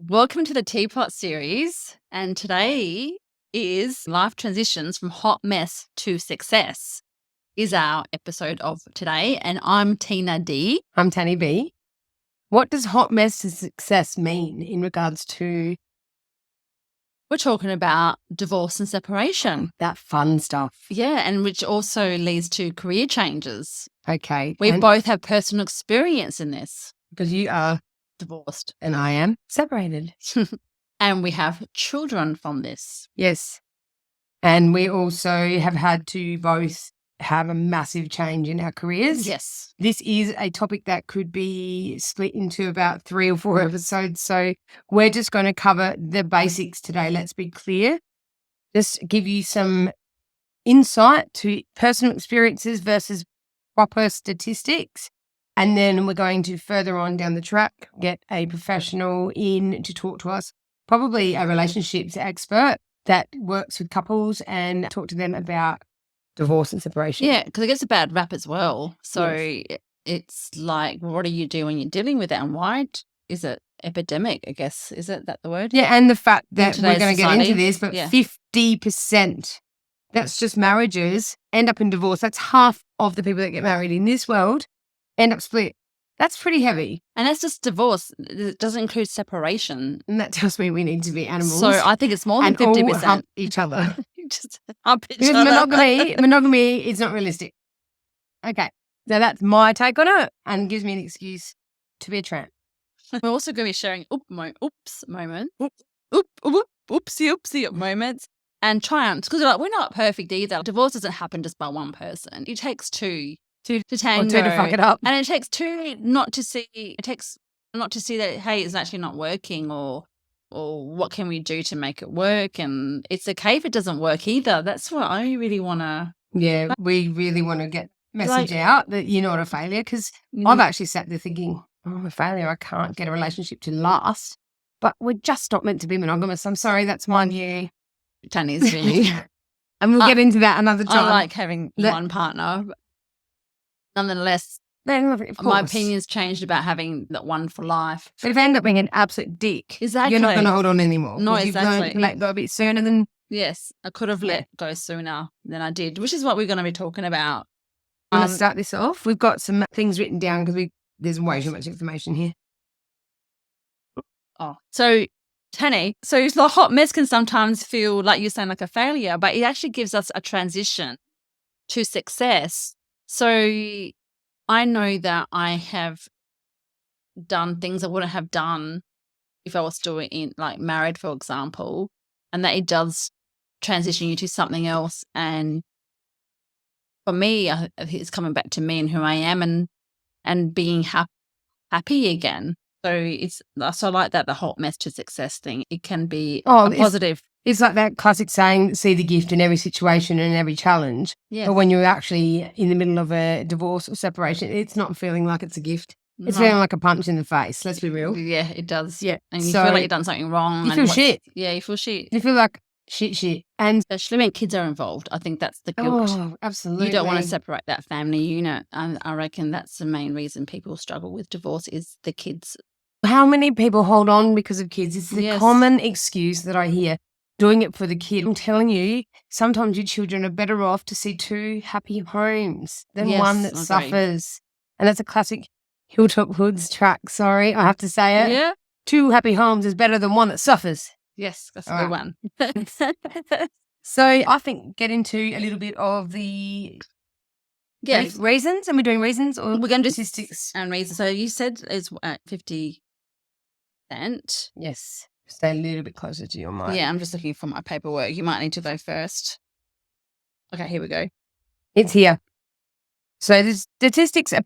Welcome to the Teapot series. And today is Life Transitions from Hot Mess to Success is our episode of today. And I'm Tina D. I'm Tanya B. What does hot mess to success mean in regards to We're talking about divorce and separation. that fun stuff? Yeah, and which also leads to career changes. Okay. We and both have personal experience in this, because you are divorced. and I am separated. And we have children from this. Yes. And we also have had to both have a massive change in our careers. Yes. This is a topic that could be split into about 3 or 4 episodes. So we're just going to cover the basics today. Let's be clear. Just give you some insight to personal experiences versus proper statistics. And then we're going to further on down the track, get a professional in to talk to us, probably a relationships expert that works with couples, and talk to them about divorce and separation. Yeah, because it gets a bad rap as well. So Yes. it's like, what do you do when you're dealing with it? And why is it epidemic, I guess? Is it that the word? Yeah, and the fact that we're today's going to get into society. this, but Yeah. 50%, that's just marriages, end up in divorce. That's half of the people that get married in this world end up split. That's pretty heavy. And that's just divorce. It doesn't include separation. And that tells me we need to be animals. So I think it's more than and all 50%. hump each other. Just hump each Because other. monogamy is not realistic. Okay. So that's my take on it, and gives me an excuse to be a tramp. We're also going to be sharing moments, oopsie moments, and triumphs. Because we're not perfect either. Divorce doesn't happen just by one person. It takes two to Or tango. two to fuck it up. And it takes two not to see that, hey, it's actually not working, or what can we do to make it work? And it's okay if it doesn't work either. That's what I really want to. Yeah, we really want to get message out that you're not a failure, because I've actually sat there thinking, I'm a failure. I can't get a relationship to last. But we're just not meant to be monogamous. I'm sorry, that's my view. Tanya's view. And we'll get into that another time. I like having one partner. But nonetheless, of my course. opinion's changed about having that one for life. But if I end up being an absolute dick, Exactly. you're not going to hold on anymore. No, 'cause you've learned exactly. to let go a bit sooner than... Yes, I could have let go sooner than I did, which is what we're going to be talking about. I'm going to start this off. We've got some things written down because there's way too much information here. So, Tanya, so the hot mess can sometimes feel like you're saying like a failure, but it actually gives us a transition to success. So I know that I have done things I wouldn't have done if I was still married, for example, and that it does transition you to something else. And for me, it's coming back to me and who I am, and being happy again. So I like that, the hot mess to success thing. It can be positive. It's like that classic saying, see the gift in every situation and every challenge. Yeah. But when you're actually in the middle of a divorce or separation, it's not feeling like it's a gift. It's feeling like a punch in the face. Let's be real. Yeah, it does. Yeah. And you feel like you've done something wrong. You feel shit. Yeah, you feel shit. You feel like shit. And especially when kids are involved. I think that's the guilt. Oh, absolutely. You don't want to separate that family unit. And I reckon that's the main reason people struggle with divorce is the kids. How many people hold on because of kids? It's the Yes. common excuse that I hear. Doing it for the kid. I'm telling you, sometimes your children are better off to see 2 happy homes than one that I agree. suffers. And that's a classic Hilltop Hoods track. Sorry, I have to say it. Yeah. 2 happy homes is better than one that suffers. Yes, that's a All good one. So I think get into a little bit of the reasons. And we're doing reasons, or We're going to do statistics. and reason. So you said it's at 50%. Yes. Stay a little bit closer to your mic. Yeah, I'm just looking for my paperwork. You might need to go first. Okay, here we go. It's here. So the statistics are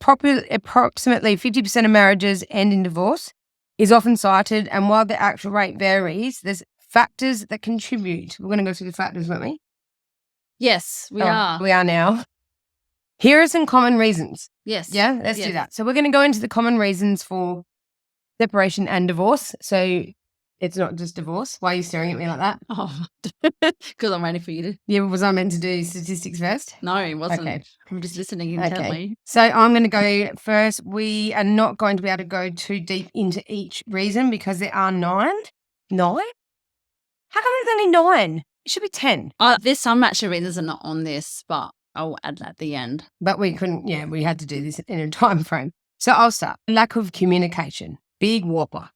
approximately 50% of marriages end in divorce is often cited, and while the actual rate varies, there's factors that contribute. We're going to go through the factors, won't we? Yes, we are. We are now. Here are some common reasons. Yes. Yeah, let's do that. So we're going to go into the common reasons for separation and divorce. So It's not just divorce. Why are you staring at me like that? Oh, because I'm waiting for you to. Yeah, was I meant to do statistics first? No, it wasn't. Okay. I'm just listening intently. So I'm going to go first. We are not going to be able to go too deep into each reason because there are 9. 9? How come there's only 9? It should be 10. There's some actually reasons are not on this, but I'll add that at the end. But we couldn't, we had to do this in a time frame. So I'll start. Lack of communication. Big whopper.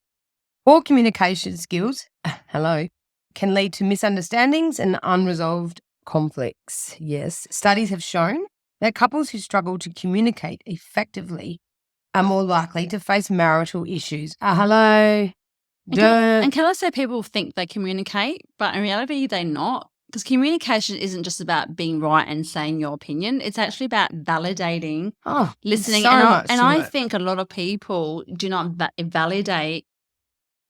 Poor communication skills, can lead to misunderstandings and unresolved conflicts. Yes. Studies have shown that couples who struggle to communicate effectively are more likely to face marital issues. Duh. And can I say people think they communicate, but in reality, they're not. Because communication isn't just about being right and saying your opinion. It's actually about validating, listening. I think a lot of people do not validate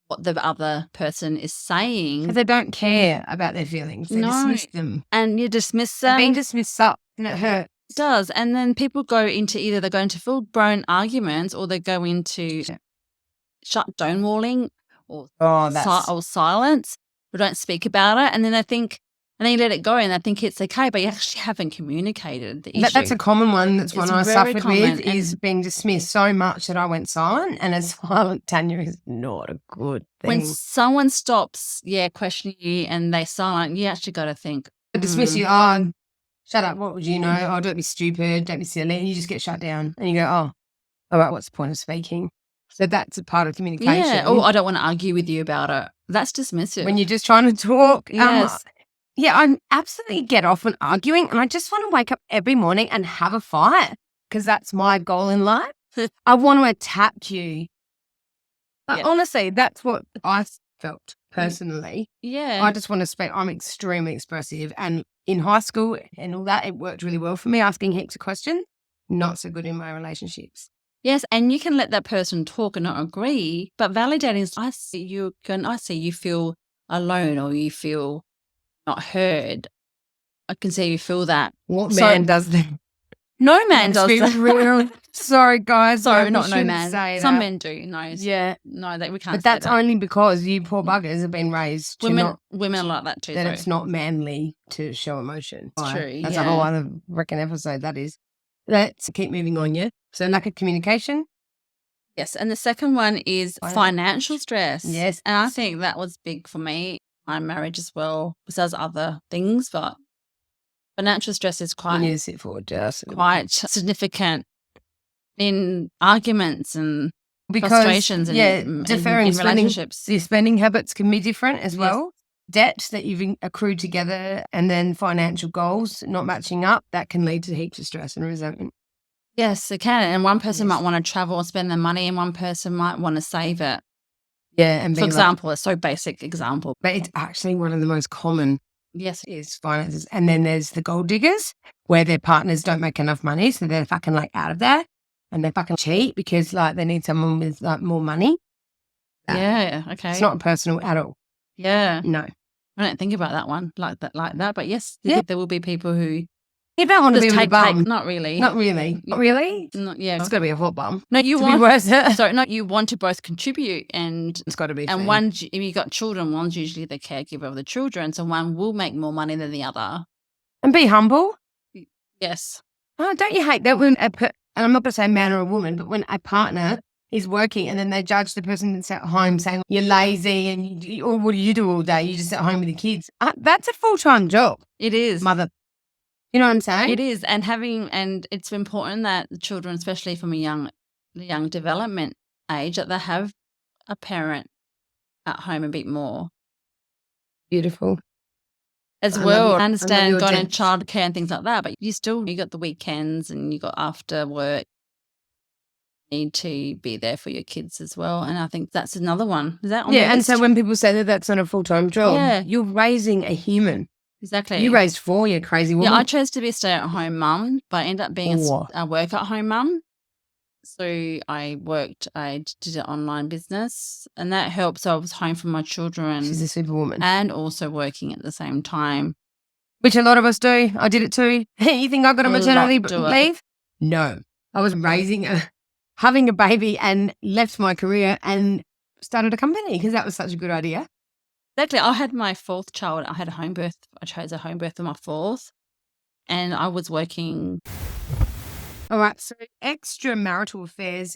what the other person is saying. Because they don't care about their feelings. They dismiss them. And you dismiss them. Being dismissed up and it hurts. It does. And then people go into either they go into full-blown arguments or they go into stonewalling or silence or don't speak about it. And then they think, and then you let it go and they think it's okay, but you actually haven't communicated the issue. That's a common one. That's one I suffered with is being dismissed so much that I went silent. And a silent Tanya is not a good thing. When someone stops, questioning you and they're silent, you actually got to think. Dismiss you. Shut up. What would you know? Don't be stupid. Don't be silly. And you just get shut down. And you go, all right, what's the point of speaking? So that's a part of communication. Yeah. Oh, I don't want to argue with you about it. That's dismissive. When you're just trying to talk. Yes. I absolutely get off on arguing and I just want to wake up every morning and have a fight because that's my goal in life. I want to attack you. But honestly, that's what I felt personally. Yeah. I just want to speak. I'm extremely expressive and in high school and all that, it worked really well for me asking heaps of questions. Not so good in my relationships. Yes, and you can let that person talk and not agree, but validating is I see you feel alone or you feel not heard. I can see you feel that. What man does that? No man does that. Sorry, guys. Sorry, not no man. Some that. men do. No. Yeah. No, that we can't. But that's only because you poor buggers have been raised to women are like that too. That it's not manly to show emotion. It's true. That's a whole other freaking episode. That is. Let's keep moving on. Yeah. So lack of communication. Yes, and the second one is financial stress. Yes, and I think that was big for me. My marriage as well, besides other things, but financial stress is quite. You need to sit forward, just quite significant in arguments and frustrations and differing in relationships. Your spending habits can be different as well. Debt that you've accrued together, and then financial goals not matching up. That can lead to heaps of stress and resentment. Yes, it can. And one person might want to travel and spend their money, and one person might want to save it. Yeah, and for example, a so basic example, but it's actually one of the most common. Yes, is finances. And then there's the gold diggers where their partners don't make enough money, so they're fucking out of there, and they fucking cheat because they need someone with more money. Yeah, okay. It's not personal at all. Yeah, no, I don't think about that one like that. But yes, there will be people who. You don't want to be with a bum. Not really. Not really. Not really? Yeah. It's got to be a hot bum. No, you want. Be worth it. So, no, you want to both contribute and. It's got to be. And one, if you got children, one's usually the caregiver of the children. So one will make more money than the other. And be humble. Yes. Oh, don't you hate that when and I'm not going to say a man or a woman, but when a partner is working and then they judge the person that's at home saying you're lazy and or what do you do all day? You just at home with the kids. That's a full-time job. It is. Mother. You know what I'm saying? It is. And it's important that the children, especially from the young development age, that they have a parent at home a bit more. Beautiful. As well. I understand going in childcare and things like that, but you got the weekends and you got after work. You need to be there for your kids as well. And I think that's another one. Is that on the list? And so when people say that that's not a full-time job, you're raising a human. Exactly. You raised 4, you crazy woman. Yeah, I chose to be a stay-at-home mum, but I ended up being a work-at-home mum. So I did an online business, and that helped. So I was home from my children. She's a superwoman. And also working at the same time. Which a lot of us do. I did it too. You think I got a maternity leave? No. I was having a baby and left my career and started a company because that was such a good idea. Exactly. I had my 4th child. I had a home birth. I chose a home birth for my 4th, and I was working. All right. So extramarital affairs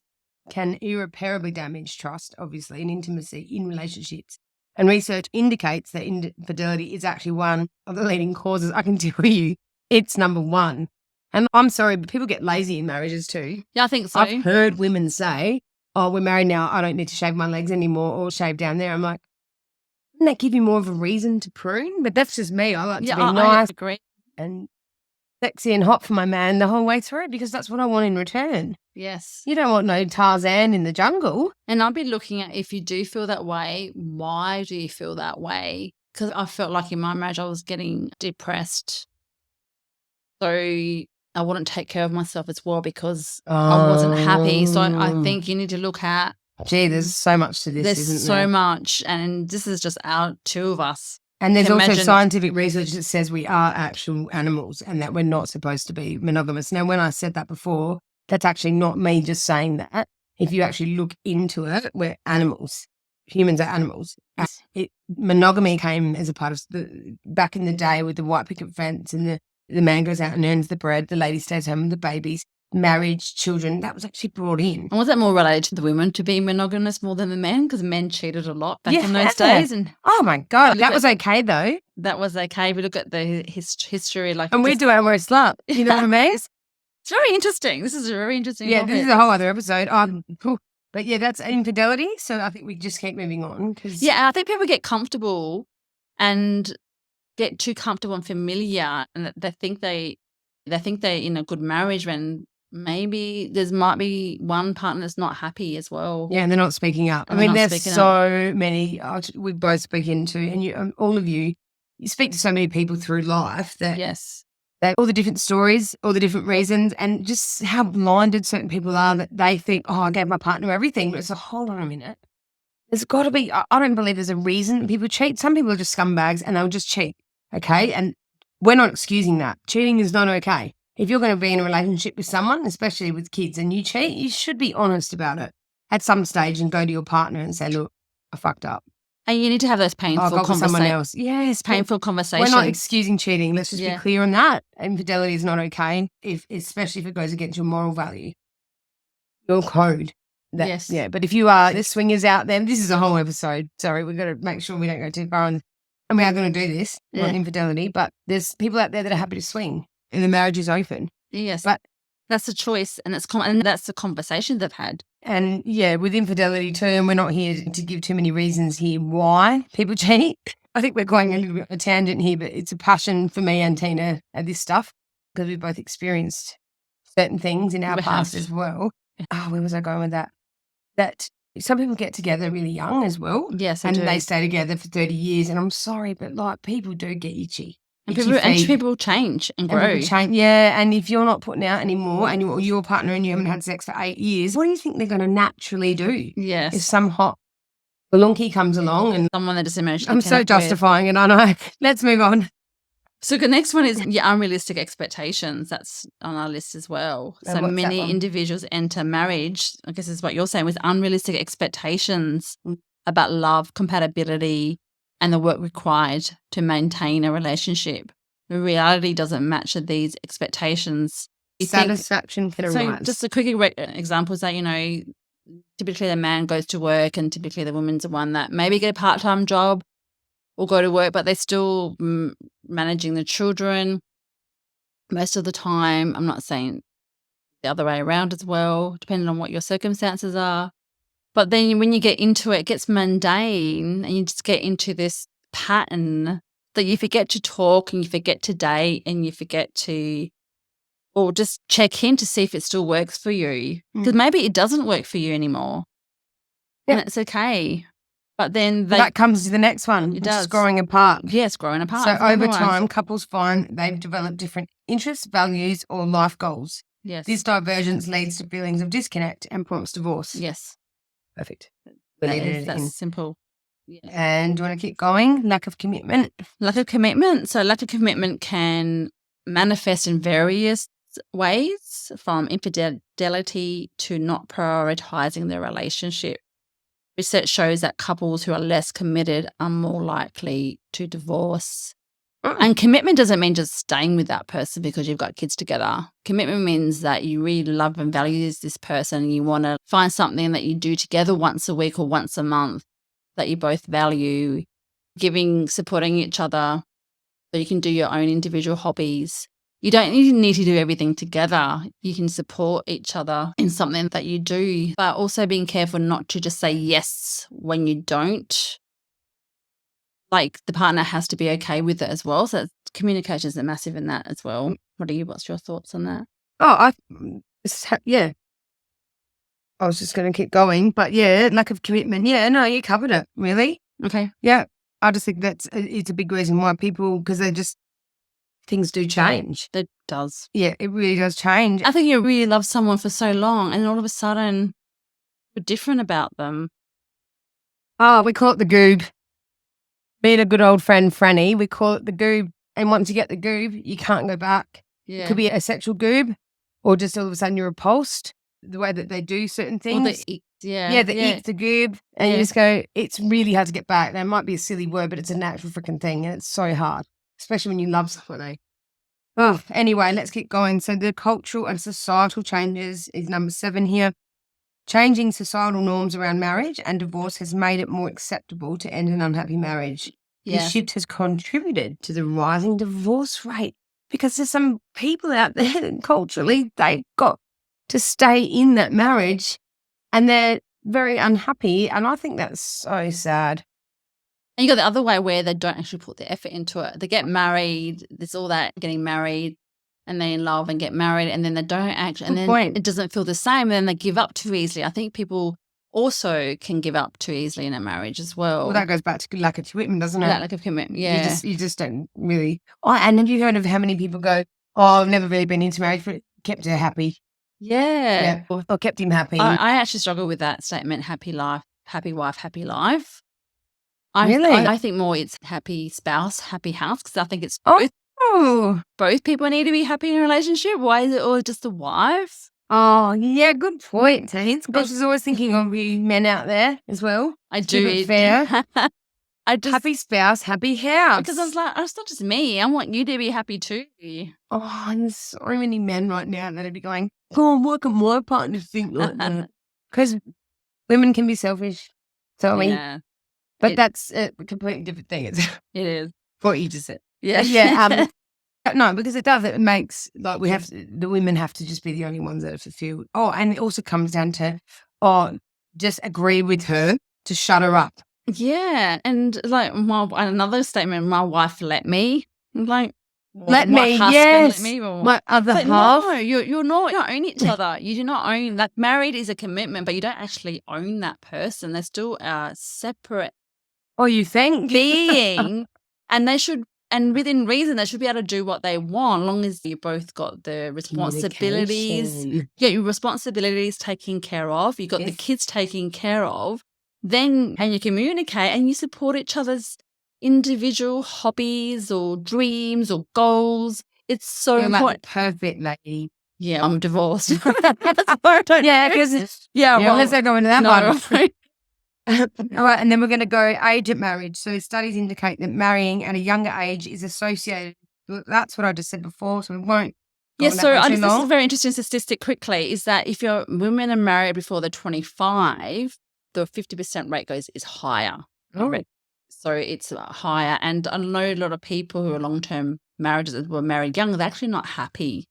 can irreparably damage trust, obviously, and intimacy in relationships. And research indicates that infidelity is actually one of the leading causes. I can tell you it's number one. And I'm sorry, but people get lazy in marriages too. Yeah, I think so. I've heard women say, oh, we're married now, I don't need to shave my legs anymore or shave down there. I'm like, wouldn't that give you more of a reason to prune? But that's just me. I like to be I nice agree. and sexy and hot for my man the whole way through because that's what I want in return. Yes. You don't want no Tarzan in the jungle. And I'll be looking at, if you do feel that way, why do you feel that way? Because I felt like in my marriage I was getting depressed. So I wouldn't take care of myself as well because I wasn't happy. So I think you need to look at. Gee, there's so much to this, There's isn't there? so much. And this is just our 2 of us. And there's also imagine- scientific research that says we are actual animals and that we're not supposed to be monogamous. Now, when I said that before, that's actually not me just saying that. If you actually look into it, we're animals. Humans are animals. Monogamy came as a part of back in the day with the white picket fence and the man goes out and earns the bread, the lady stays home with the babies, marriage, children. That was actually brought in. And was that more related to the women to be monogamous more than the men? Because men cheated a lot back in those days. And oh my God, that was okay though. that was okay. We look at the history. And we do it and we're a slut. You know what I mean? It's very interesting. This is a very interesting topic. This is a whole other episode. Cool. But yeah, that's infidelity. So I think we just keep moving on. Yeah, I think people get comfortable and get too comfortable and familiar, and they think they're in a good marriage when maybe might be one partner that's not happy as well. Yeah, and they're not speaking up. I mean, there's so many we both speak into, and you, all of you speak to so many people through life that yes. All the different stories, all the different reasons, and just how blinded certain people are that they think, oh, I gave my partner everything. But it's hold on a minute. There's got to be, I don't believe there's a reason people cheat. Some people are just scumbags and they'll just cheat, okay? And we're not excusing that. Cheating is not okay. If you're going to be in a relationship with someone, especially with kids, and you cheat, you should be honest about it at some stage and go to your partner and say, look, I fucked up. And you need to have those painful conversations. Someone else. Yes, painful conversations. We're not excusing cheating. Let's just be clear on that. Infidelity is not okay, especially if it goes against your moral value, your code. Yes. Yeah, but if you are, there's swingers out there. This is a whole episode. Sorry, we've got to make sure we don't go too far on. And we are going to do this on infidelity, but there's people out there that are happy to swing and the marriage is open. Yes. But that's a choice and and that's the conversation they've had. And yeah, with infidelity too, and we're not here to give too many reasons here why people cheat. I think we're going a little bit on a tangent here, but it's a passion for me and Tina at this stuff because we've both experienced certain things in our past as well. Oh, where was I going with that? That some people get together really young as well. Yes, and they stay together for 30 years. And I'm sorry, but like people do get itchy. And people change and grow. Yeah, and if you're not putting out anymore and you're your partner and you haven't had sex for 8 years, what do you think they're going to naturally do? Yes. If some hot balonky comes along and someone that is emotionally I'm so justifying it, I know. Let's move on. So the next one is unrealistic expectations. That's on our list as well. So many individuals enter marriage, I guess is what you're saying, with unrealistic expectations about love, compatibility, and the work required to maintain a relationship. The reality doesn't match these expectations. Satisfaction can arise. So just a quick example is that, typically the man goes to work and typically the woman's the one that maybe get a part-time job or go to work, but they're still managing the children most of the time. I'm not saying the other way around as well, depending on what your circumstances are. But then when you get into it, it gets mundane and you just get into this pattern that you forget to talk and you forget to date and you forget to, or just check in to see if it still works for you. Because maybe it doesn't work for you anymore. And it's okay. But then that comes to the next one. It does. It's growing apart. Yes, growing apart. So over time, couples find they've developed different interests, values, or life goals. Yes. This divergence leads to feelings of disconnect and prompts divorce. Yes. Perfect. That's simple. Yeah. And do you want to keep going? Lack of commitment. Lack of commitment. So lack of commitment can manifest in various ways, from infidelity to not prioritizing the relationship. research shows that couples who are less committed are more likely to divorce. And commitment doesn't mean just staying with that person because you've got kids together. Commitment means that you really love and value this person and you want to find something that you do together once a week or once a month that you both value, giving, supporting each other so you can do your own individual hobbies. You don't need to do everything together. You can support each other in something that you do, but also being careful not to just say yes when you don't. Like the partner has to be okay with it as well. So communication is massive in that as well. What's your thoughts on that? Yeah. I was just going to keep going, but yeah, lack of commitment. Yeah, no, you covered it, really. Okay. Yeah. I just think it's a big reason why people, because things do change. It does. Yeah, it really does change. I think you really love someone for so long and all of a sudden you're different about them. Oh, we call it the goob. Being a good old friend, Franny, we call it the goob. And once you get the goob, you can't go back. Yeah. It could be a sexual goob or just all of a sudden you're repulsed the way that they do certain things. Eats, the goob. And you just go, it's really hard to get back. That might be a silly word, but it's a natural freaking thing. And it's so hard, especially when you love somebody. Oh, anyway, let's keep going. So the cultural and societal changes is number 7 here. Changing societal norms around marriage and divorce has made it more acceptable to end an unhappy marriage. Yeah. This shift has contributed to the rising divorce rate because there's some people out there that culturally they've got to stay in that marriage and they're very unhappy. And I think that's so sad. And you got the other way where they don't actually put the effort into it. They get married, there's all that getting married, and they in love and get married, and then they don't actually, and then it doesn't feel the same, and then they give up too easily. I think people also can give up too easily in a marriage as well. Well, that goes back to lack of commitment, doesn't it? Lack of commitment, yeah. You just don't really. Oh, and have you heard of how many people go, oh, I've never really been into marriage, but it kept her happy. Yeah. Or kept him happy. I actually struggle with that statement, happy life, happy wife, happy life. Really? I think more it's happy spouse, happy house, because I think it's both. Both people need to be happy in a relationship. Why is it all just the wife? Oh, yeah, good point, Teens. Because she's always thinking of you men out there as well. I do. Fair. Happy spouse, happy house. Because I was like, it's not just me. I want you to be happy too. Oh, and there's so many men right now that'd be going, go on, why can my partner think like that? Because women can be selfish. So, but that's a completely different thing. It is. What you just said. Yeah. Yeah. No, because it does. It makes, like, the women have to just be the only ones that are fulfilled. Oh, and it also comes down to, just agree with her to shut her up. Yeah. And like another statement, my wife let me. I'm like, let me, yes. Let me, my other half. No, you don't own each other. You do not own, like, married is a commitment, but you don't actually own that person. They're still a separate you think? being. And they should, and within reason, they should be able to do what they want, as long as you both got the responsibilities. Yeah, your responsibilities taken care of. You got the kids taken care of. Then can you communicate and you support each other's individual hobbies or dreams or goals. It's so important. Like the perfect lady. Yeah, I'm divorced. That's why I don't. Yeah, because well, let's not go into that one. All right, and then we're going to go age at marriage. So studies indicate that marrying at a younger age is associated. That's what I just said before, so we won't. Yes, so this is a very interesting statistic quickly, is that if your women are married before they're 25, the 50% rate is higher. Oh. So it's higher. And I know a lot of people who are long-term marriages that were married young, they're actually not happy.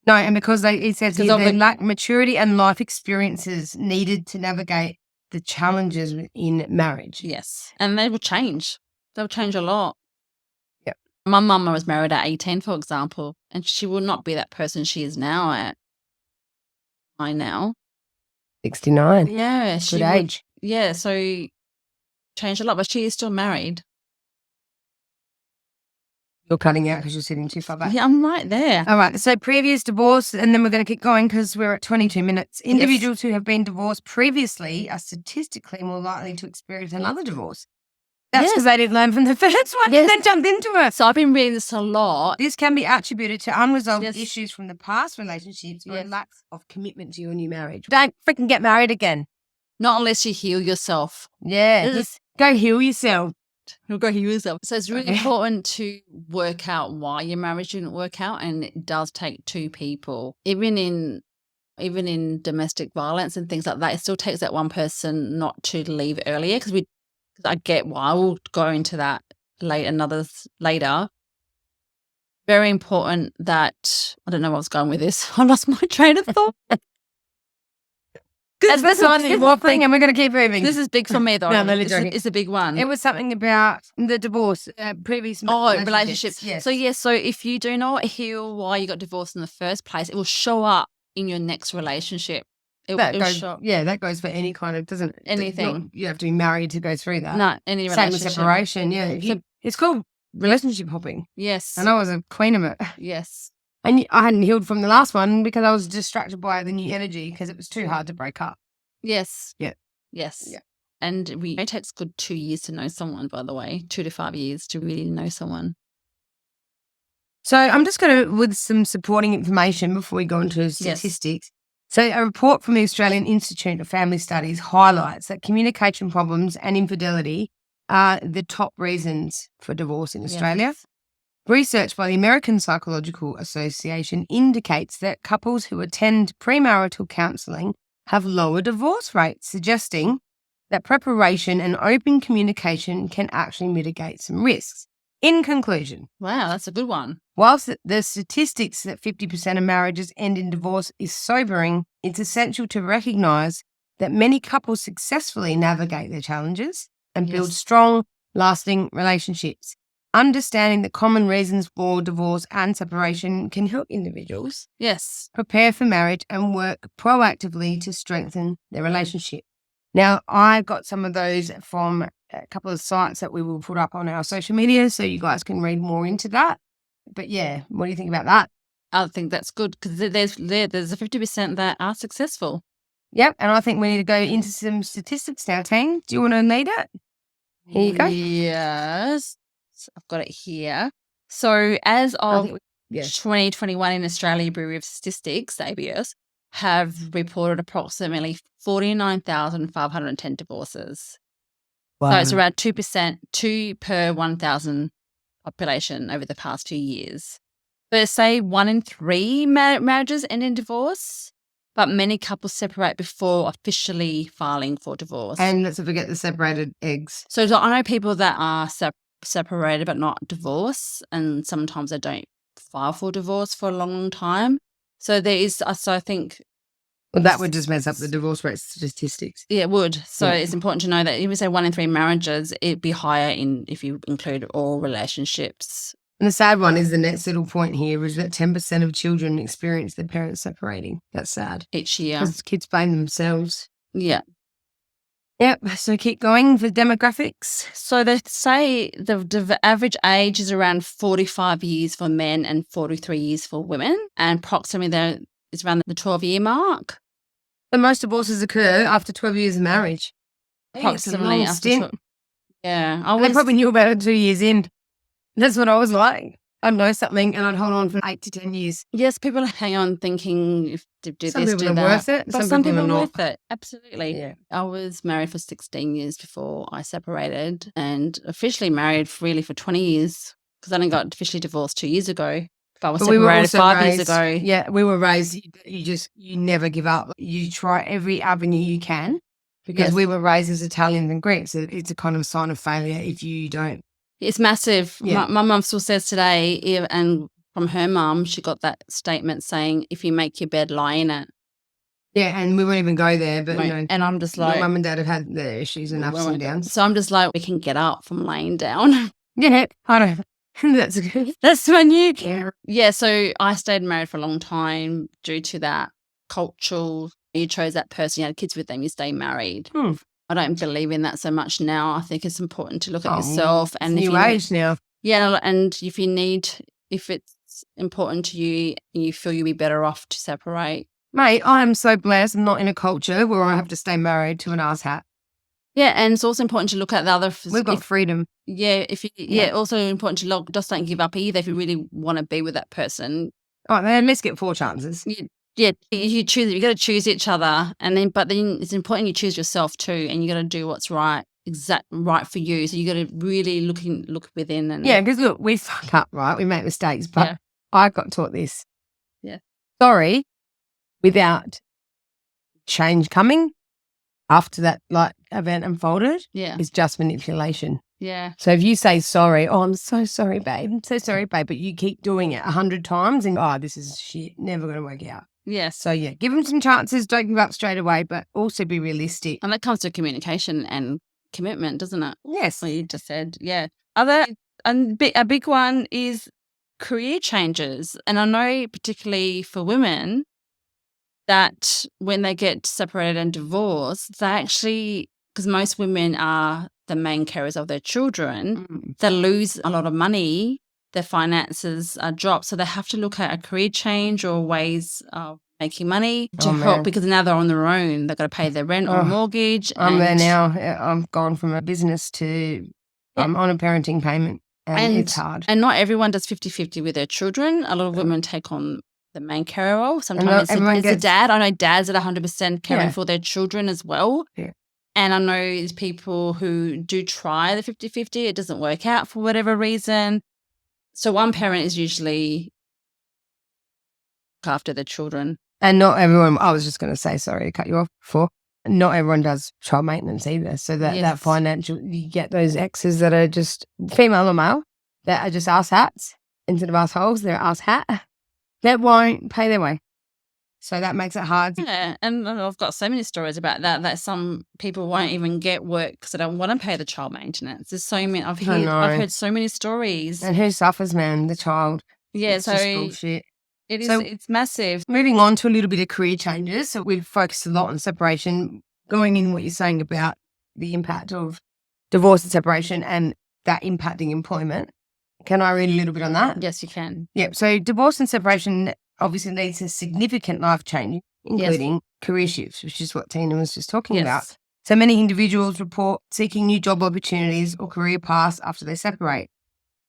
No, and because it says here they lack maturity and life experiences needed to navigate the challenges in marriage. Yes. And they will change. They'll change a lot. Yep. My mum was married at 18, for example, and she will not be that person she is now at. I now. 69. Yeah. Good age. Yeah, so changed a lot, but she is still married. You're cutting out because you're sitting too far back. Yeah, I'm right there. All right. So previous divorce, and then we're going to keep going because we're at 22 minutes. Individuals who have been divorced previously are statistically more likely to experience another divorce. That's because they didn't learn from the first one and then jumped into it. So I've been reading this a lot. This can be attributed to unresolved issues from the past relationships or a lack of commitment to your new marriage. Don't freaking get married again. Not unless you heal yourself. Yeah. It's- Go heal yourself. You'll go heal yourself. So it's really important to work out why your marriage didn't work out, and it does take two people. Even in domestic violence and things like that, it still takes that one person not to leave earlier, because I get why. We'll go into that later. Very important that I don't know where I was going with this. I lost my train of thought. And this one thing, and we're going to keep moving. This is big for me, though. No, It's a big one. It was something about the divorce, previous relationships. Yes. So if you do not heal why you got divorced in the first place, it will show up in your next relationship. That goes for any kind of, doesn't it? Anything. You have to be married to go through that. No, any Same relationship. with separation, yeah. It's called relationship hopping. Yes. And I was a queen of it. Yes. And I hadn't healed from the last one because I was distracted by the new energy because it was too hard to break up. Yes. Yeah. Yes. Yeah. And it takes good 2 years to know someone, by the way, 2 to 5 years to really know someone. So I'm just going to, with some supporting information before we go into statistics. So a report from the Australian Institute of Family Studies highlights that communication problems and infidelity are the top reasons for divorce in Australia. Yes. Research by the American Psychological Association indicates that couples who attend premarital counselling have lower divorce rates, suggesting that preparation and open communication can actually mitigate some risks. In conclusion, Wow, that's a good one. whilst the statistics that 50% of marriages end in divorce is sobering, it's essential to recognise that many couples successfully navigate their challenges and build Yes. strong, lasting relationships. Understanding the common reasons for divorce and separation can help individuals Yes. prepare for marriage and work proactively to strengthen their relationship. Now, I got some of those from a couple of sites that we will put up on our social media so you guys can read more into that. But yeah, what do you think about that? I think that's good, because there's a 50% that are successful. Yep, and I think we need to go into some statistics now, Tane. Do you want to lead it? Here you go. Yes. I've got it here. So as of 2021 in Australia, Bureau of Statistics, ABS, have reported approximately 49,510 divorces. Wow. So it's around 2%, 2 per 1,000 population over the past 2 years. But say 1 in 3 marriages end in divorce, but many couples separate before officially filing for divorce. And let's not forget the separated eggs. So I know people that are separated but not divorced, and sometimes they don't file for divorce for a long time. So there is, so I think... Well, that would just mess up the divorce rate statistics. Yeah, it would. So it's important to know that if we say 1 in 3 marriages, it'd be higher if you include all relationships. And the sad one is the next little point here is that 10% of children experience their parents separating. That's sad. Each year. Because kids blame themselves. Yeah. Yep. So keep going for demographics. So they say the average age is around 45 years for men and 43 years for women, and approximately is around the 12-year mark. But most divorces occur after 12 years of marriage. Approximately after stint. Yeah. I probably knew about it 2 years in. That's what I was like. I'd know something and I'd hold on for 8 to 10 years. Yes, people hang on thinking if to do Some this, people do are that. worth it. But some people are are not. worth it. Absolutely. Yeah. I was married for 16 years before I separated, and officially married really for 20 years, because I only got officially divorced 2 years ago. If I was separated 5 years ago. Yeah, we were raised, you never give up. You try every avenue you can, because we were raised as Italians and Greeks. It's a kind of sign of failure if you don't. It's massive. Yeah. My mum still says today, and from her mum, she got that statement saying, if you make your bed, lie in it. Yeah, and we won't even go there, but and I'm just like, my mum and dad have had their issues and ups and downs. So I'm just like, we can get up from laying down. Yeah, I don't. That's good. That's when you care. Yeah, so I stayed married for a long time due to that cultural. You chose that person, you had kids with them, you stay married. I don't believe in that so much now. I think it's important to look at yourself. And new age now. Yeah, and if it's important to you and you feel you'll be better off to separate. Mate, I am so blessed I'm not in a culture where I have to stay married to an arse hat. Yeah, and it's also important to look at the other... We've got freedom. Yeah, also important to look, just don't give up either if you really want to be with that person. Oh, then let's get 4 chances. Yeah, you choose. You got to choose each other, but then it's important you choose yourself too, and you got to do what's right for you. So you got to really look within. And Yeah, because look, we fuck up, right? We make mistakes, but I got taught this. Yeah. Sorry, without change coming after that like event unfolded, is just manipulation. Yeah. So if you say sorry, oh, I'm so sorry, babe. I'm so sorry, babe, but you keep doing it 100 times and this is shit, never going to work out. Yes. So yeah, give them some chances. Don't give up straight away, but also be realistic. And that comes to communication and commitment, doesn't it? Yes. What you just said. Yeah. A big one is career changes. And I know particularly for women that when they get separated and divorced, they actually, because most women are the main carers of their children, they lose a lot of money. Their finances are dropped. So they have to look at a career change or ways of making money to help, because now they're on their own. They've got to pay their rent or mortgage. I'm there now. I've gone from a business to I'm on a parenting payment, and it's hard. And not everyone does 50-50 with their children. A lot of women take on the main carer role. Sometimes it's a dad. I know dads that are 100% caring for their children as well. Yeah. And I know there's people who do try the 50-50. It doesn't work out for whatever reason. So one parent is usually look after the children. And not everyone, I was just going to say, sorry to cut you off before, not everyone does child maintenance either. So that financial, you get those exes that are just female or male, that are just ass hats instead of assholes, they're ass hat, that won't pay their way. So that makes it hard. Yeah, and I've got so many stories about that some people won't even get work because they don't want to pay the child maintenance. There's so many. I've heard so many stories. And who suffers, man? The child. Yeah, it's just bullshit. It is. So, it's massive. Moving on to a little bit of career changes. So we've focused a lot on separation. Going in what you're saying about the impact of divorce and separation and that impacting employment. Can I read a little bit on that? Yes, you can. Yep. So divorce and separation obviously leads to significant life change, including career shifts, which is what Tina was just talking about. So many individuals report seeking new job opportunities or career paths after they separate.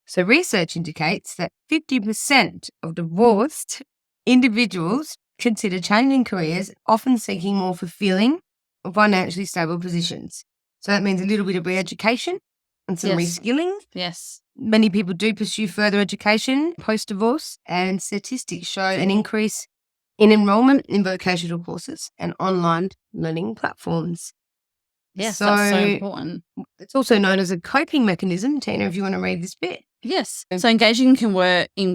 So research indicates that 50% of divorced individuals consider changing careers, often seeking more fulfilling or financially stable positions. So that means a little bit of re-education and some reskilling. Yes. Many people do pursue further education post-divorce, and statistics show an increase in enrollment in vocational courses and online learning platforms. Yes, that's so important. It's also known as a coping mechanism. Tina, if you want to read this bit. Yes. So engaging in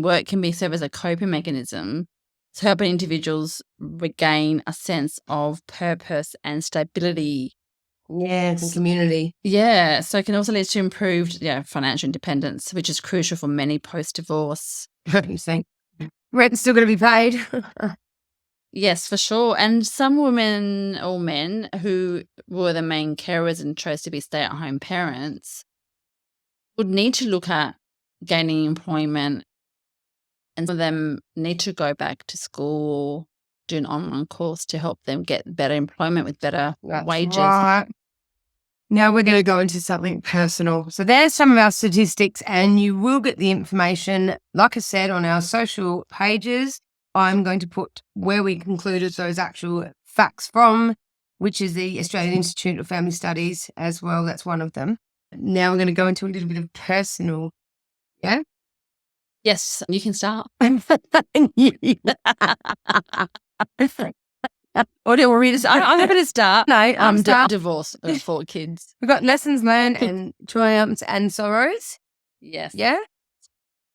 work can be served as a coping mechanism to help individuals regain a sense of purpose and stability. Yes, and community. Yeah, so it can also lead to improved financial independence, which is crucial for many post-divorce. You think rent's still going to be paid? Yes, for sure. And some women or men who were the main carers and chose to be stay-at-home parents would need to look at gaining employment, and some of them need to go back to school or do an online course to help them get better employment with better wages. Right. Now we're going to go into something personal. So there's some of our statistics, and you will get the information, like I said, on our social pages. I'm going to put where we concluded those actual facts from, which is the Australian Institute of Family Studies as well. That's one of them. Now we're going to go into a little bit of personal. Yeah? Yes, you can start. Or do you want me to I'm happy to start. No, I'm divorced with 4 kids. We've got lessons learned and triumphs and sorrows. Yes. Yeah?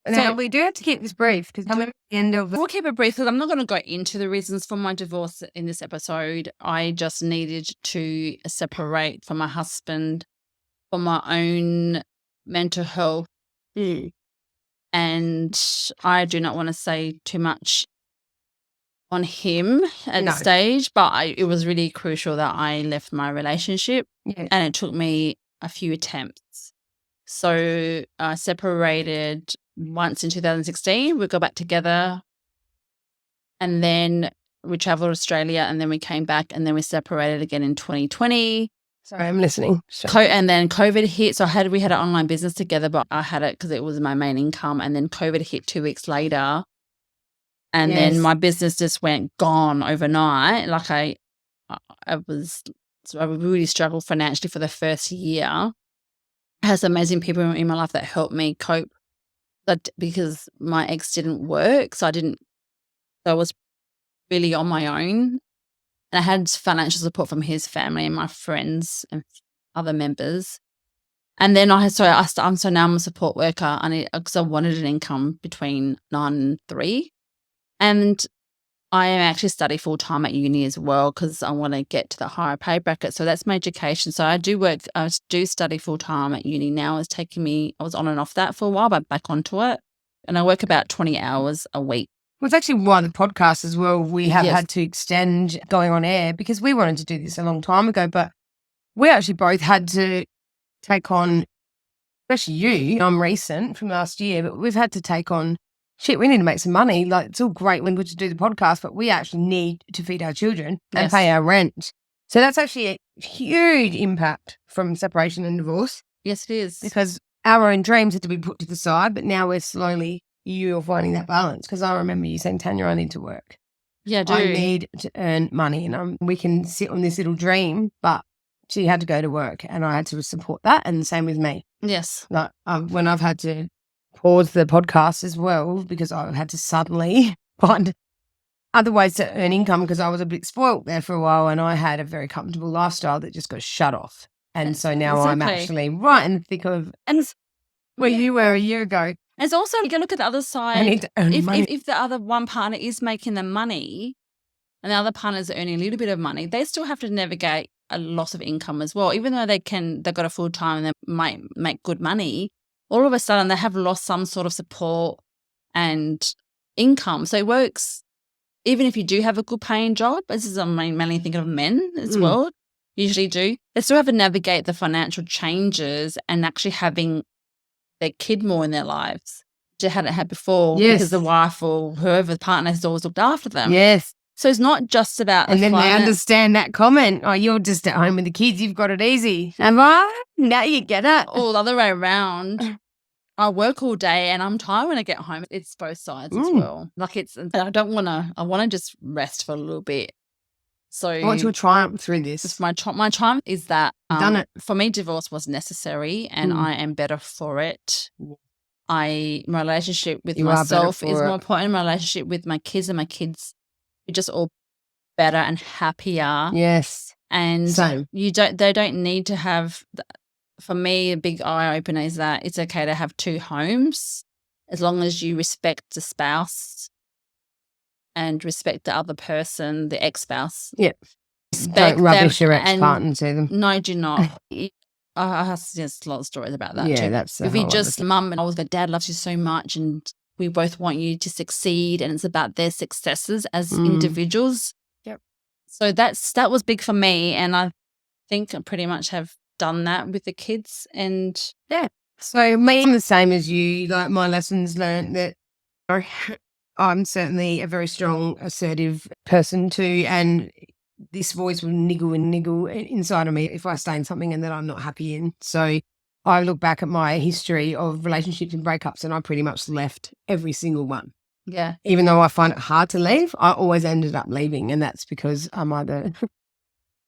Now, we do have to keep this brief because we're at the end of We'll keep it brief because I'm not going to go into the reasons for my divorce in this episode. I just needed to separate from my husband for my own mental health. And I do not want to say too much on him at this stage, but it was really crucial that I left my relationship, and it took me a few attempts. So I separated once in 2016. We got back together, and then we traveled to Australia, and then we came back, and then we separated again in 2020. Sorry, I'm listening. And then COVID hit. So we had an online business together, but I had it because it was my main income. And then COVID hit 2 weeks later. And then Yes. my business just went gone overnight. Like I was really struggled financially for the first year. I had some amazing people in my life that helped me cope, but because my ex didn't work, so I was really on my own. And I had financial support from his family and my friends and other members. And then I'm a support worker, and because I wanted an income between 9 and 3. And I am actually study full time at uni as well because I want to get to the higher pay bracket. So that's my education. So I do study full time at uni now. I was on and off that for a while, but back onto it. And I work about 20 hours a week. Well, it's actually why the podcast as well, we have Yes. had to extend going on air because we wanted to do this a long time ago, but we actually both had to take on, especially you, I'm recent from last year, but we've had to take on, shit, we need to make some money. Like, it's all great when we to do the podcast, but we actually need to feed our children and Yes. pay our rent. So that's actually a huge impact from separation and divorce Yes, it is. because our own dreams had to be put to the side, but now we're slowly, you're finding that balance. Because I remember you saying, Tanya, I need to work. Yeah, I do. I need to earn money and we can sit on this little dream, but she had to go to work and I had to support that. And the same with me. Yes. Like when I've had to pause the podcast as well because I had to suddenly find other ways to earn income because I was a bit spoilt there for a while and I had a very comfortable lifestyle that just got shut off. And so now I'm Exactly. actually right in the thick of And where you were a year ago. it's also, you can look at the other I side. need to earn money. If the other one partner is making the money and the other partner is earning a little bit of money, they still have to navigate a loss of income as well. Even though they've got a full time and they might make good money, all of a sudden they have lost some sort of support and income. So it works even if you do have a good paying job. This is, I'm mainly thinking of men as well, usually do. They still have to navigate the financial changes and actually having their kid more in their lives, which they hadn't had before because the wife or whoever the partner has always looked after them. Yes. So it's not just about And then they finance. understand that comment. Oh, you're just at home with the kids. You've got it easy. Am I? Now you get it. Or the other way around. I work all day and I'm tired when I get home. It's both sides as well. Like I want to just rest for a little bit. So What's your triumph through this? my triumph is that Done it. for me, divorce was necessary and I am better for it. My relationship with You are better myself is for more it. important. My relationship with my kids and my kids are just all better and happier. Yes. And Same. they don't need to have, for me, a big eye opener is that it's okay to have 2 homes as long as you respect the spouse and respect the other person, the ex-spouse. Yeah. Respect Don't rubbish them your and- ex-partner to them. No, do not. I have just a lot of stories about that Yeah, too. that's a If we whole other just, thing. mum and always go, Dad loves you so much and we both want you to succeed and it's about their successes as individuals. Yep. So that was big for me and I think I pretty much have done that with the kids and So me, I'm the same as you. Like my lessons learned that I'm certainly a very strong, assertive person too, and this voice will niggle and niggle inside of me if I stay in something and that I'm not happy in. So I look back at my history of relationships and breakups and I pretty much left every single one. yeah. Even though I find it hard to leave, I always ended up leaving. And that's because I'm either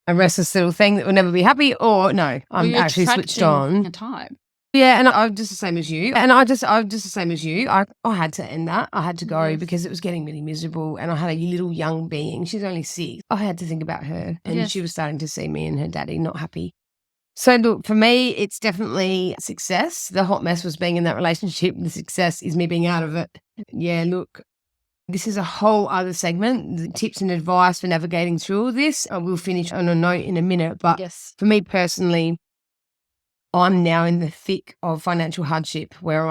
a restless little thing that will never be happy or no, I'm You're actually switched attracting on. a type. Yeah, and I'm just the same as you. And I'm just the same as you. I had to end that. I had to go Yes. because it was getting really miserable. And I had a little young being. She's only 6. I had to think about her. And Yes. she was starting to see me and her daddy not happy. So look, for me, it's definitely success. The hot mess was being in that relationship. The success is me being out of it. Yeah, look, this is a whole other segment. The tips and advice for navigating through all this. I will finish on a note in a minute. But Yes. for me personally, I'm now in the thick of financial hardship where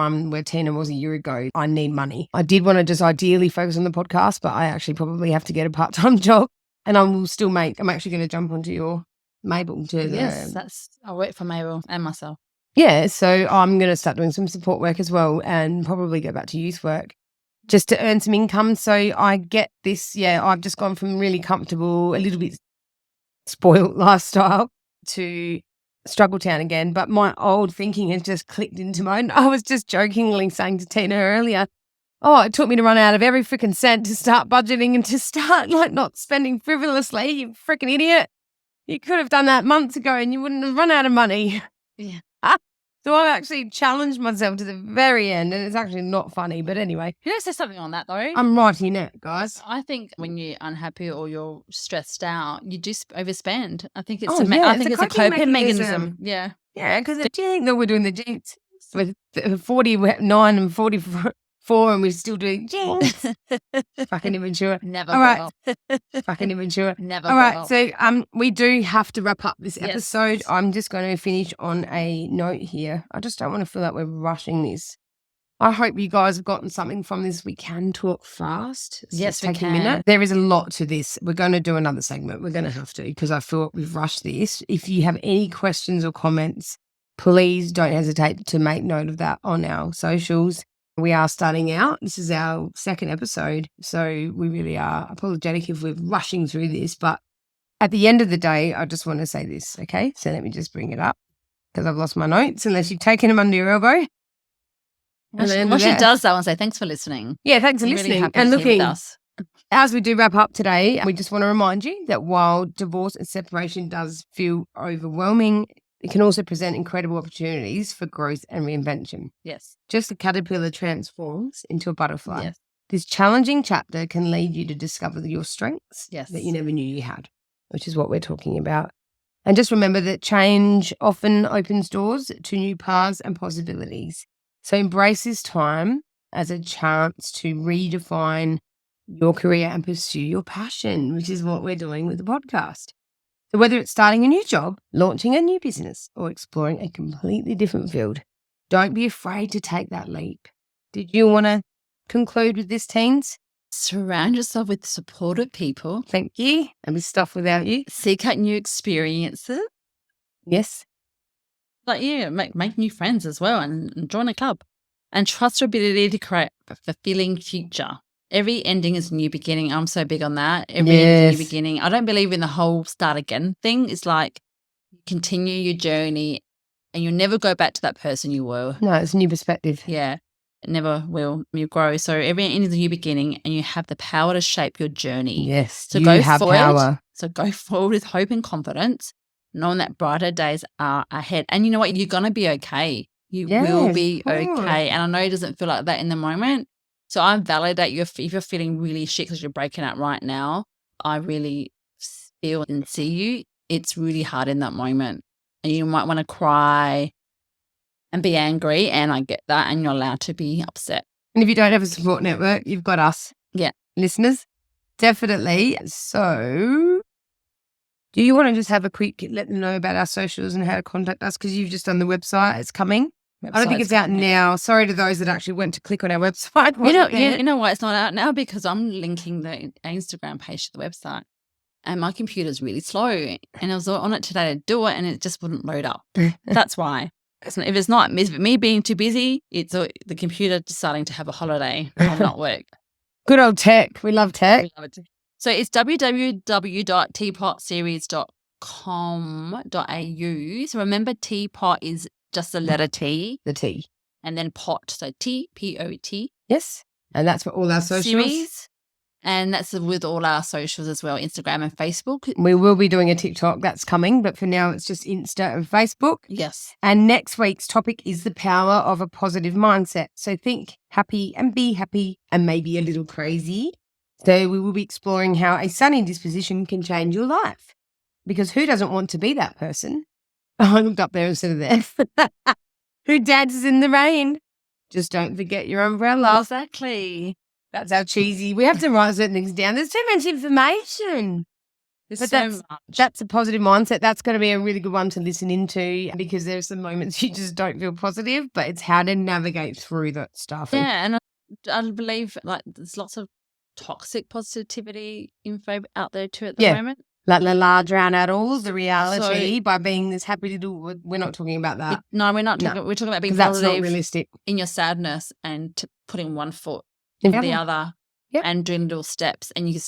Tina was a year ago. I need money. I did want to just ideally focus on the podcast, but I actually probably have to get a part-time job and I will still I'm actually going to jump onto your Mabel to Yes, I work for Mabel and myself. Yeah, so I'm going to start doing some support work as well and probably go back to youth work just to earn some income. So I get this, I've just gone from really comfortable, a little bit spoiled lifestyle to struggle town again. But my old thinking has just clicked into mine. I was just jokingly saying to Tina earlier, Oh, it took me to run out of every freaking cent to start budgeting and to start like not spending frivolously. You freaking idiot. You could have done that months ago and you wouldn't have run out of money. Yeah. So I've actually challenged myself to the very end, and it's actually not funny. But anyway, Can I say something on that though? I'm writing it, guys. I think when you're unhappy or you're stressed out, you do overspend. I think it's Oh, I yeah, think it's it's a a coping coping mechanism. mechanism. Yeah. Yeah, because do you think that we're doing the jinx with 49 and 44 and we're still doing jinx? Fucking immature. Never All right. will. Fucking immature. Never All right, will. so we do have to wrap up this Yes. episode. I'm just going to finish on a note here. I just don't want to feel like we're rushing this. I hope you guys have gotten something from this. We can talk fast. It's Yes, just we taking a can. minute. There is a lot to this. We're going to do another segment. We're going to have to because I feel we've rushed this. If you have any questions or comments, please don't hesitate to make note of that on our socials. We are starting out. This is our second episode, so we really are apologetic if we're rushing through this. But at the end of the day, I just want to say this, okay? So let me just bring it up because I've lost my notes unless you've taken them under your elbow. What she does though and say thanks for listening. Yeah, thanks for I'm listening. really happy And to be with looking, us. as we do wrap up today, we just want to remind you that while divorce and separation does feel overwhelming, it can also present incredible opportunities for growth and reinvention. Yes. Just a caterpillar transforms into a butterfly. Yes. This challenging chapter can lead you to discover your strengths Yes. that you never knew you had, which is what we're talking about. And just remember that change often opens doors to new paths and possibilities. So embrace this time as a chance to redefine your career and pursue your passion, which is what we're doing with the podcast. So whether it's starting a new job, launching a new business, or exploring a completely different field, don't be afraid to take that leap. Did you want to conclude with this, teens? Surround yourself with supportive people. Thank you. And be stuff without you. Seek out new experiences. Yes. Like, yeah, make new friends as well and join a club. And trust your ability to create a fulfilling future. Every ending is a new beginning. I'm so big on that. Every ending is a new beginning. I don't believe in the whole start again thing. It's like you continue your journey and you'll never go back to that person you were. No, it's a new perspective. Yeah, it never will. You grow. So every ending is a new beginning and you have the power to shape your journey. Yes, So you go have forward. power. So go forward with hope and confidence, knowing that brighter days are ahead. And you know what? You're going to be okay. You will be okay. And I know it doesn't feel like that in the moment. So I validate you if you're feeling really shit because you're breaking out right now. I really feel and see you. It's really hard in that moment. And you might want to cry and be angry. And I get that. And you're allowed to be upset. And if you don't have a support network, you've got us. Yeah. Listeners, definitely. So do you want to just have a quick, let them know about our socials and how to contact us? Because you've just done the website. It's coming. I don't think it's out now. Sorry to those that actually went to click on our website. You know why it's not out now? Because I'm linking the Instagram page to the website. And my computer's really slow. And I was on it today to do it and it just wouldn't load up. That's why. If it's not me being too busy, it's the computer deciding to have a holiday or not work. Good old tech. We love tech. We love it. So it's www.teapotseries.com.au. So remember, Teapot is just the letter T. The T. And then pot. So T-P-O-T. Yes. And that's for all our socials. Series. And that's with all our socials as well, Instagram and Facebook. We will be doing a TikTok. That's coming. But for now, it's just Insta and Facebook. Yes. And next week's topic is the power of a positive mindset. So think happy and be happy and maybe a little crazy. So we will be exploring how a sunny disposition can change your life. Because who doesn't want to be that person? Oh, I looked up there instead of there. Who dances in the rain? Just don't forget your umbrella. Exactly. That's how cheesy. We have to write certain things down. There's too much information. But so that's a positive mindset. That's going to be a really good one to listen into because there's some moments you just don't feel positive, but it's how to navigate through that stuff. Yeah, and I believe like there's lots of toxic positivity info out there too at the moment. Like la drown out all the reality by being this happy little. We're not talking about that. No, we're not. We're talking about being positive. That's not realistic. In your sadness and putting one foot in the other and doing little steps, and you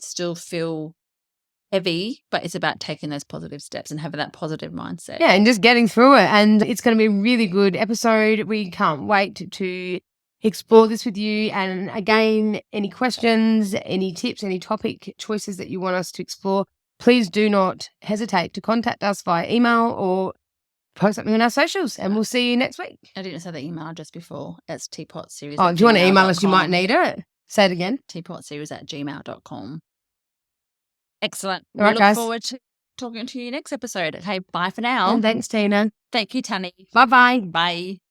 still feel heavy, but it's about taking those positive steps and having that positive mindset. Yeah, and just getting through it. And it's going to be a really good episode. We can't wait to explore this with you. And again, any questions, any tips, any topic choices that you want us to explore, please do not hesitate to contact us via email or post something on our socials, and we'll see you next week. I didn't say the email address before. It's teapotseries. Oh, do you want to email us? You might need it. Say it again. teapotseries@gmail.com. Excellent. All right, we look guys. forward to talking to you next episode. Okay, bye for now. And thanks, Tina. Thank you, Tanya. Bye-bye. Bye.